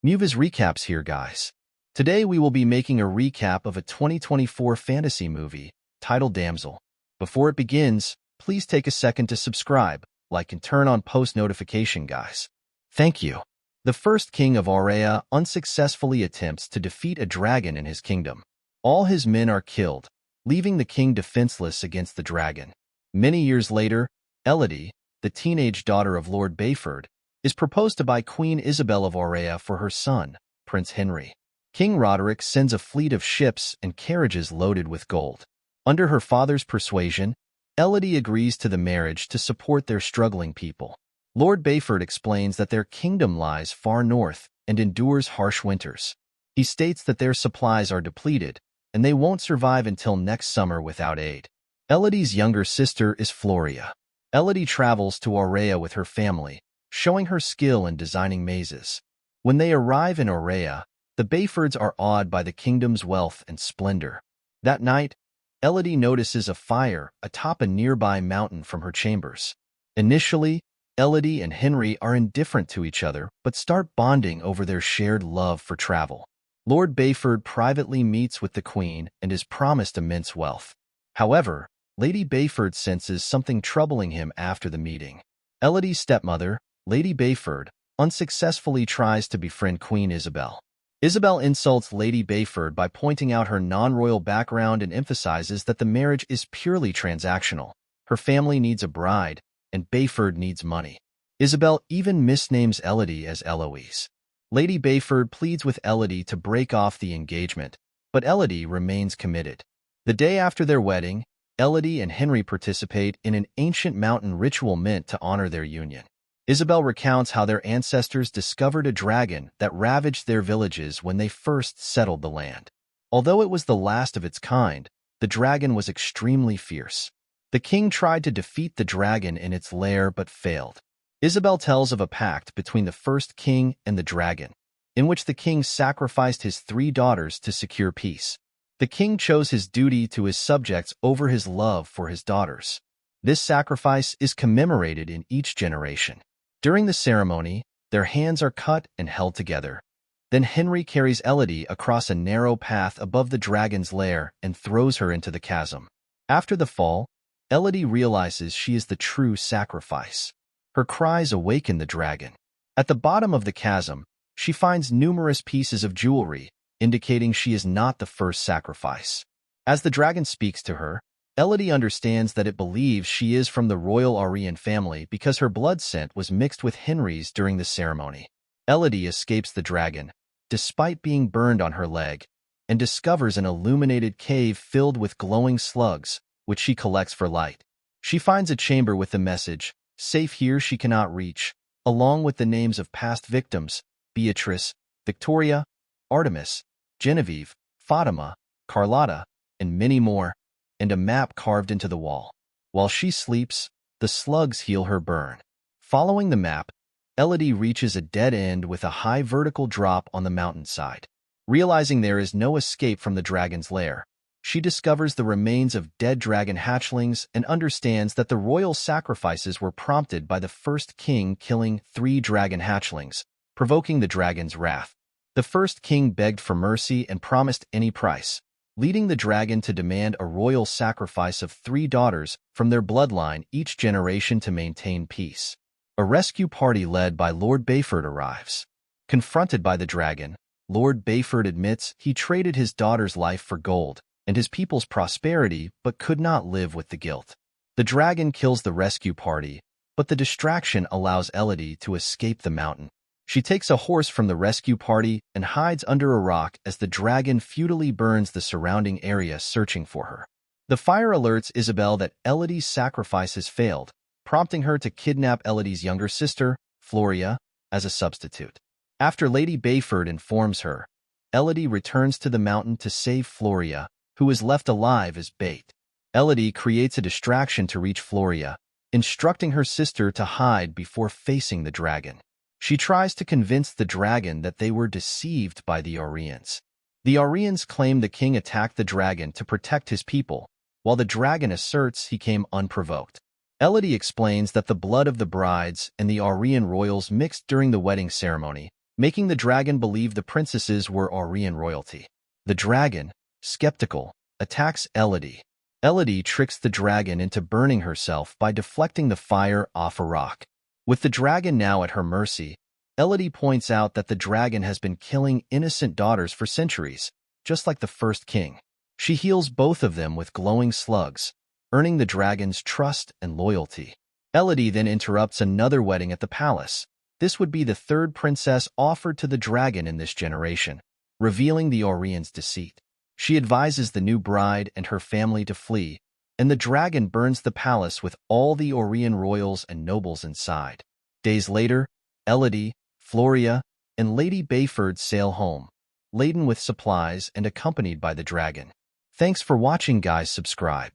Muva's Recaps here, guys. Today we will be making a recap of a 2024 fantasy movie titled Damsel. Before it begins, please take a second to subscribe, like, and turn on post notification, guys. Thank you. The first king of Aurea unsuccessfully attempts to defeat a dragon in his kingdom. All his men are killed, leaving the king defenseless against the dragon. Many years later, Elodie, the teenage daughter of Lord Bayford, is proposed to by Queen Isabel of Aurea for her son, Prince Henry. King Roderick sends a fleet of ships and carriages loaded with gold. Under her father's persuasion, Elodie agrees to the marriage to support their struggling people. Lord Bayford explains that their kingdom lies far north and endures harsh winters. He states that their supplies are depleted, and they won't survive until next summer without aid. Elodie's younger sister is Floria. Elodie travels to Aurea with her family, showing her skill in designing mazes. When they arrive in Aurea, the Bayfords are awed by the kingdom's wealth and splendor. That night, Elodie notices a fire atop a nearby mountain from her chambers. Initially, Elodie and Henry are indifferent to each other but start bonding over their shared love for travel. Lord Bayford privately meets with the queen and is promised immense wealth. However, Lady Bayford senses something troubling him after the meeting. Elodie's stepmother, Lady Bayford, unsuccessfully tries to befriend Queen Isabel. Isabel insults Lady Bayford by pointing out her non-royal background and emphasizes that the marriage is purely transactional. Her family needs a bride, and Bayford needs money. Isabel even misnames Elodie as Eloise. Lady Bayford pleads with Elodie to break off the engagement, but Elodie remains committed. The day after their wedding, Elodie and Henry participate in an ancient mountain ritual meant to honor their union. Isabel recounts how their ancestors discovered a dragon that ravaged their villages when they first settled the land. Although it was the last of its kind, the dragon was extremely fierce. The king tried to defeat the dragon in its lair but failed. Isabel tells of a pact between the first king and the dragon, in which the king sacrificed his 3 daughters to secure peace. The king chose his duty to his subjects over his love for his daughters. This sacrifice is commemorated in each generation. During the ceremony, their hands are cut and held together. Then Henry carries Elodie across a narrow path above the dragon's lair and throws her into the chasm. After the fall, Elodie realizes she is the true sacrifice. Her cries awaken the dragon. At the bottom of the chasm, she finds numerous pieces of jewelry, indicating she is not the first sacrifice. As the dragon speaks to her, Elodie understands that it believes she is from the royal Aurean family because her blood scent was mixed with Henry's during the ceremony. Elodie escapes the dragon, despite being burned on her leg, and discovers an illuminated cave filled with glowing slugs, which she collects for light. She finds a chamber with the message, "Safe here she cannot reach," along with the names of past victims, Beatrice, Victoria, Artemis, Genevieve, Fatima, Carlotta, and many more, and a map carved into the wall. While she sleeps, the slugs heal her burn. Following the map, Elodie reaches a dead end with a high vertical drop on the mountainside. Realizing there is no escape from the dragon's lair, she discovers the remains of dead dragon hatchlings and understands that the royal sacrifices were prompted by the first king killing 3 dragon hatchlings, provoking the dragon's wrath. The first king begged for mercy and promised any price, leading the dragon to demand a royal sacrifice of 3 daughters from their bloodline each generation to maintain peace. A rescue party led by Lord Bayford arrives. Confronted by the dragon, Lord Bayford admits he traded his daughter's life for gold and his people's prosperity but could not live with the guilt. The dragon kills the rescue party, but the distraction allows Elodie to escape the mountain. She takes a horse from the rescue party and hides under a rock as the dragon futilely burns the surrounding area searching for her. The fire alerts Isabel that Elodie's sacrifice has failed, prompting her to kidnap Elodie's younger sister, Floria, as a substitute. After Lady Bayford informs her, Elodie returns to the mountain to save Floria, who is left alive as bait. Elodie creates a distraction to reach Floria, instructing her sister to hide before facing the dragon. She tries to convince the dragon that they were deceived by the Aureans. The Aureans claim the king attacked the dragon to protect his people, while the dragon asserts he came unprovoked. Elodie explains that the blood of the brides and the Aurean royals mixed during the wedding ceremony, making the dragon believe the princesses were Aurian royalty. The dragon, skeptical, attacks Elodie. Elodie tricks the dragon into burning herself by deflecting the fire off a rock. With the dragon now at her mercy, Elodie points out that the dragon has been killing innocent daughters for centuries, just like the first king. She heals both of them with glowing slugs, earning the dragon's trust and loyalty. Elodie then interrupts another wedding at the palace. This would be the third princess offered to the dragon in this generation, revealing the Aurian's deceit. She advises the new bride and her family to flee, and the dragon burns the palace with all the Aurian royals and nobles inside. Days later, Elodie, Floria, and Lady Bayford sail home, laden with supplies and accompanied by the dragon. Thanks for watching, guys. Subscribe.